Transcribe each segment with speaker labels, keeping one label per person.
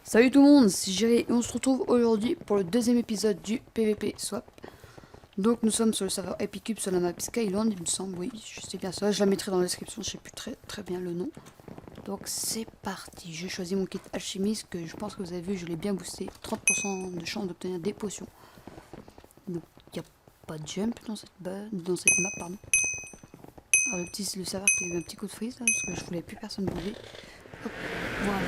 Speaker 1: Salut tout le monde, c'est Jerry et on se retrouve aujourd'hui pour le deuxième épisode du PVP Swap. Donc nous sommes sur le serveur Epicube sur la map Skyland, il me semble, oui, je sais bien ça. Je la mettrai dans la description, je sais plus très bien le nom. Donc c'est parti, j'ai choisi mon kit alchimiste que je pense que vous avez vu, je l'ai bien boosté. 30% de chance d'obtenir des potions. Donc il n'y a pas de jump dans cette map, pardon. Alors le serveur qui a eu un petit coup de freeze là, parce que je voulais plus personne bouger. Hop, voilà.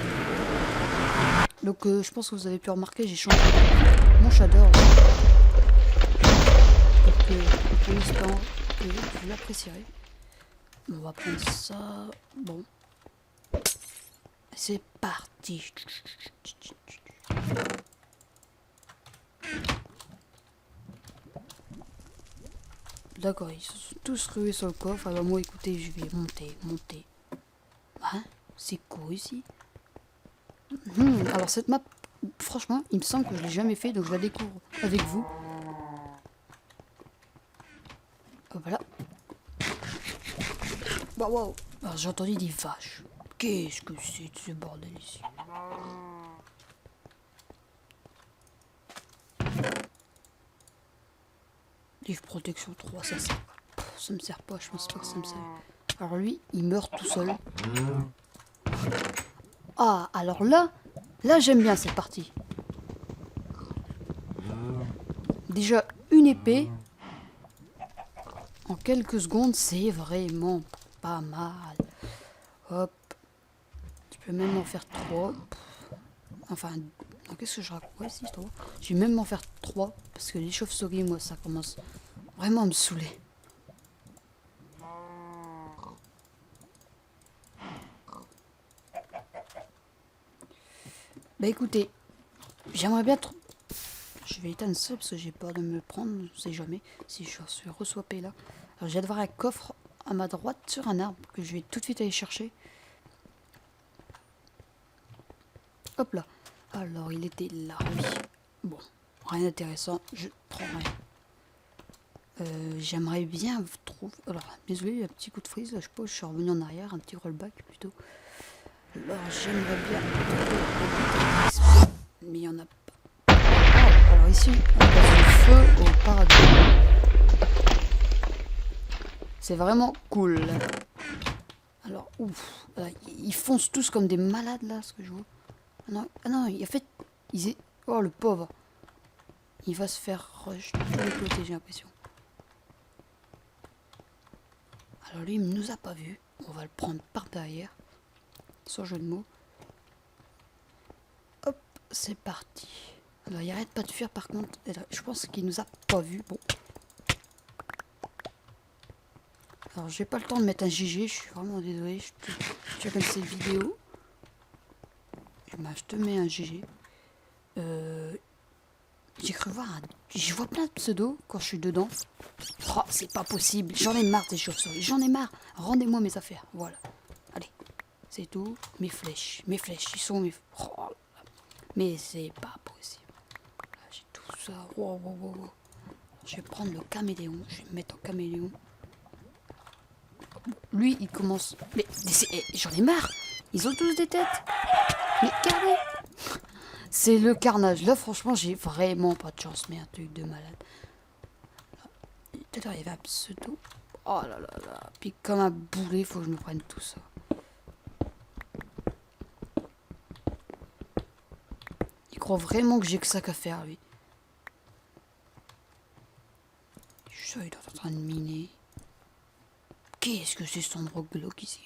Speaker 1: Donc je pense que vous avez pu remarquer, j'ai changé mon shader pour que, en espérant que vous l'apprécierez. On va prendre ça. Bon. C'est parti. D'accord, ils se sont tous rués sur le coffre. Alors moi écoutez, je vais monter. Hein? C'est cool ici. Alors cette map, franchement, il me semble que je l'ai jamais fait, donc je la découvre avec vous. Hop là. Wow. Alors j'ai entendu des vaches. Qu'est-ce que c'est ce bordel ici? Livre protection 3, ça me sert pas, je pense pas que ça me sert. Alors lui, il meurt tout seul. Ah, alors là j'aime bien cette partie. Déjà, une épée, en quelques secondes, c'est vraiment pas mal. Hop. Tu peux même en faire 3. Enfin, qu'est-ce que je raconte ici, toi? Je vais même en faire 3, parce que les chauves-souris, moi, ça commence vraiment à me saouler. Bah écoutez, j'aimerais bien trop... Je vais éteindre ça parce que j'ai peur de me prendre, on sait jamais, si je suis reswappé là. Alors j'ai devoir un coffre à ma droite sur un arbre que je vais tout de suite aller chercher. Hop là. Alors il était là, oui. Bon, rien d'intéressant, je prends rien. J'aimerais bien trouver... Alors, désolé, il y a un petit coup de freeze, là, je sais pas, je suis revenu en arrière, un petit rollback plutôt. Alors j'aimerais bien... Mais il y en a pas. Alors ici, on passe du feu au paradis. C'est vraiment cool. Alors, ouf. Ils foncent tous comme des malades, là, ce que je vois. Ah non, en fait, oh, le pauvre. Il va se faire rush de tous les côtés, j'ai l'impression. Alors lui, il ne nous a pas vus. On va le prendre par derrière. Sans jeu de mots. Hop, c'est parti. Alors, il arrête pas de fuir, par contre. Je pense qu'il nous a pas vus. Bon. Alors, j'ai pas le temps de mettre un GG. Je suis vraiment désolé. Tu as comme cette vidéo. Je te mets un GG. J'ai cru voir Je vois plein de pseudos quand je suis dedans. Oh, c'est pas possible. J'en ai marre des chauves-souris. J'en ai marre. Rendez-moi mes affaires. Voilà. Allez. C'est tout. Mes flèches. Ils sont mes... Oh, mais c'est pas possible. Là, j'ai tout ça. Wow. Je vais prendre le caméléon. Je vais me mettre en caméléon. Lui, il commence... Mais j'en ai marre. Ils ont tous des têtes. Mais regardez. C'est le carnage. Là, franchement, j'ai vraiment pas de chance. Mais un truc de malade. Tout à l'heure, il y avait un pseudo. Oh là. Puis comme un boulet, il faut que je me prenne tout ça. Il croit vraiment que j'ai que ça qu'à faire, lui. Je suis sûr, il est en train de miner. Qu'est-ce que c'est cet endroit glauque ici?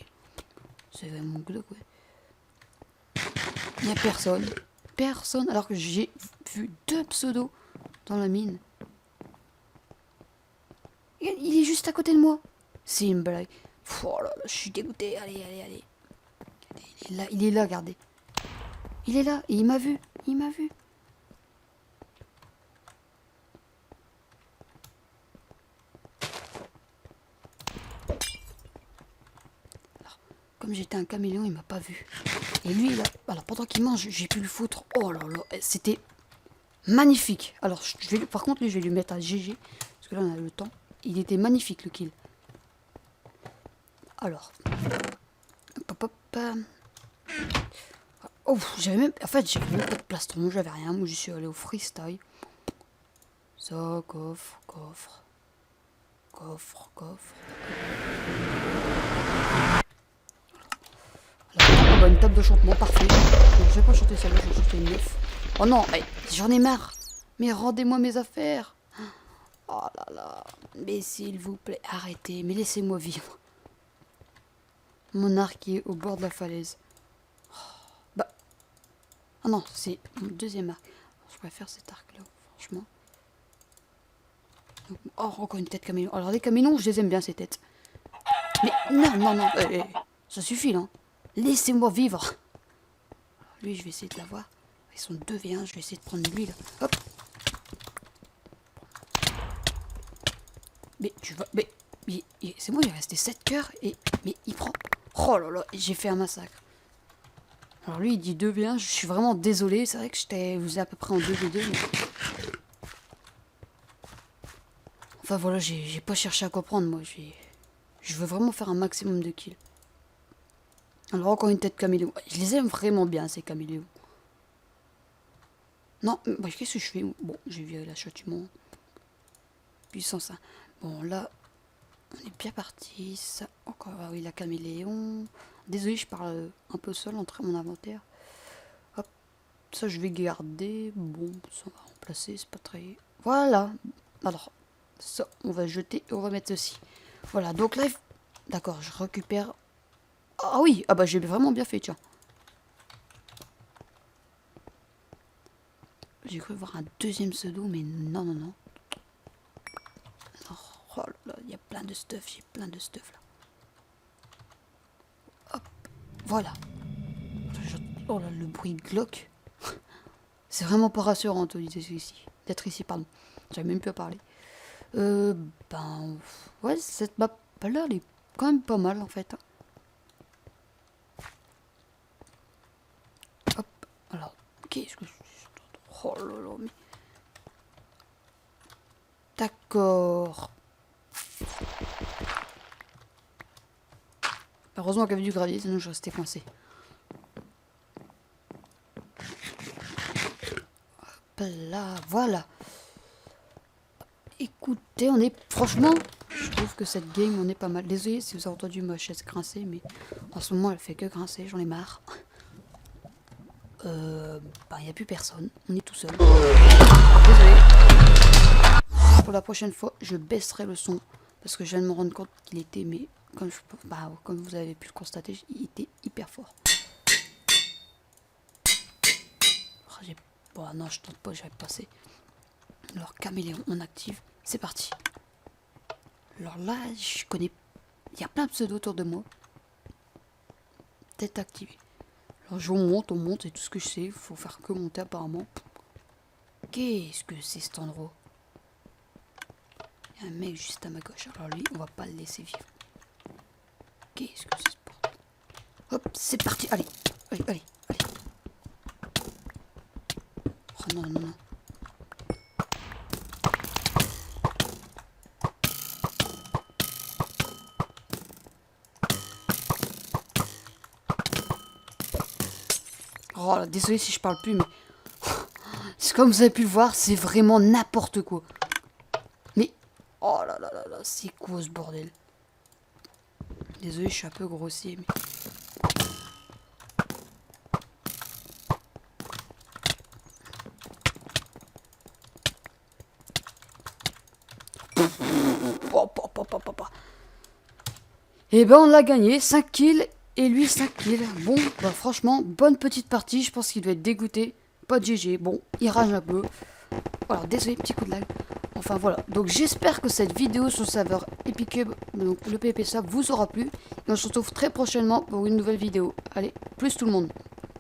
Speaker 1: C'est vraiment glauque, ouais. Il n'y a personne. Personne. Alors que j'ai vu 2 pseudos dans la mine. Il est juste à côté de moi. C'est une blague. Oh là là, je suis dégoûté. Allez. Il est là, regardez. Il est là et il m'a vu. Alors, comme j'étais un caméléon, il m'a pas vu. Et lui, là, alors pendant qu'il mange, j'ai pu le foutre. Oh là là, c'était magnifique. Alors, par contre, lui, je vais lui mettre un GG. Parce que là, on a le temps. Il était magnifique, le kill. Alors. Oh, j'avais même... En fait, j'avais même pas de plastron, j'avais rien. Moi, je suis allé au freestyle. Ça, coffre, coffre. Coffre, coffre. Alors, oh, bah, une table de chantement, parfait. Donc, je vais pas chanter celle-là, je vais chanter une 9. Oh non, j'en ai marre. Mais rendez-moi mes affaires. Oh là là. Mais s'il vous plaît, arrêtez. Mais laissez-moi vivre. Mon arc est au bord de la falaise. Bah. Ah non, c'est mon deuxième arc. Je préfère cet arc-là, franchement. Donc, oh, encore une tête caméléon. Alors, les caméléons, je les aime bien, ces têtes. Mais non, non, non. Ça suffit, là. Laissez-moi vivre. Lui, je vais essayer de l'avoir. Ils sont 2v1. Je vais essayer de prendre lui, là. Hop. Mais tu vas... Mais c'est moi, il est resté 7 cœurs. Mais il prend... Oh là là, j'ai fait un massacre. Alors lui, il dit 2v1. Je suis vraiment désolé. C'est vrai que vous êtes à peu près en 2v2. Mais... Enfin voilà, j'ai pas cherché à comprendre, moi. Je veux vraiment faire un maximum de kills. Alors encore une tête caméléon. Je les aime vraiment bien, ces caméléons. Non, bah, qu'est-ce que je fais? Bon, j'ai viré la châtiment. Puissance 1. Bon, là, on est bien parti. Ça, encore, ah oui, la caméléon. Désolé, je parle un peu seul entre mon inventaire. Hop, ça je vais garder. Bon, ça on va remplacer, c'est pas très... Voilà. Alors, ça, on va jeter et on va mettre ceci. Voilà, donc là, d'accord, je récupère... Ah oui, ah bah j'ai vraiment bien fait, tiens. J'ai cru voir un deuxième pseudo, mais non, non, non. Oh là là, il y a plein de stuff, j'ai plein de stuff là. Hop, voilà. Oh là, le bruit glauque. C'est vraiment pas rassurant, d'être ici, pardon. J'avais même plus à parler. Ben, ouais, cette map là, elle est quand même pas mal en fait. Hop, alors, qu'est-ce que... Oh là là, mais... D'accord. Heureusement qu'il y avait du gravier, sinon je restais coincé. Hop là, voilà. Écoutez, on est... Franchement, je trouve que cette game, on est pas mal. Désolé si vous avez entendu ma chaise grincer, mais en ce moment, elle fait que grincer, j'en ai marre. Ben, il n'y a plus personne. On est tout seul. Désolé. Pour la prochaine fois, je baisserai le son. Parce que je viens de me rendre compte qu'il était... Mais comme vous avez pu le constater, il était hyper fort. Oh, bon, non, je tente pas, j'avais passé. Alors, caméléon, on active. C'est parti. Alors là, je connais... Il y a plein de pseudos autour de moi. Tête activée. Alors, on monte, c'est tout ce que je sais. Il faut faire que monter, apparemment. Qu'est-ce que c'est, cet endroit? Il y a un mec juste à ma gauche. Alors lui, on va pas le laisser vivre. Qu'est-ce que c'est ce bordel? Hop, c'est parti. Allez, allez, allez, allez. Oh non, non, non. Oh là, désolé si je parle plus, mais... C'est comme vous avez pu le voir, c'est vraiment n'importe quoi. Mais... Oh là là là là, c'est quoi ce bordel? Désolé, je suis un peu grossier, mais... Et ben on l'a gagné, 5 kills et lui 5 kills. Bon, bah franchement, bonne petite partie, je pense qu'il doit être dégoûté. Pas de GG, bon, il rage un peu. Voilà, désolé, petit coup de lag. Enfin voilà, donc j'espère que cette vidéo sur le serveur Epicube, donc le PvP Swap, vous aura plu. Et on se retrouve très prochainement pour une nouvelle vidéo. Allez, plus tout le monde.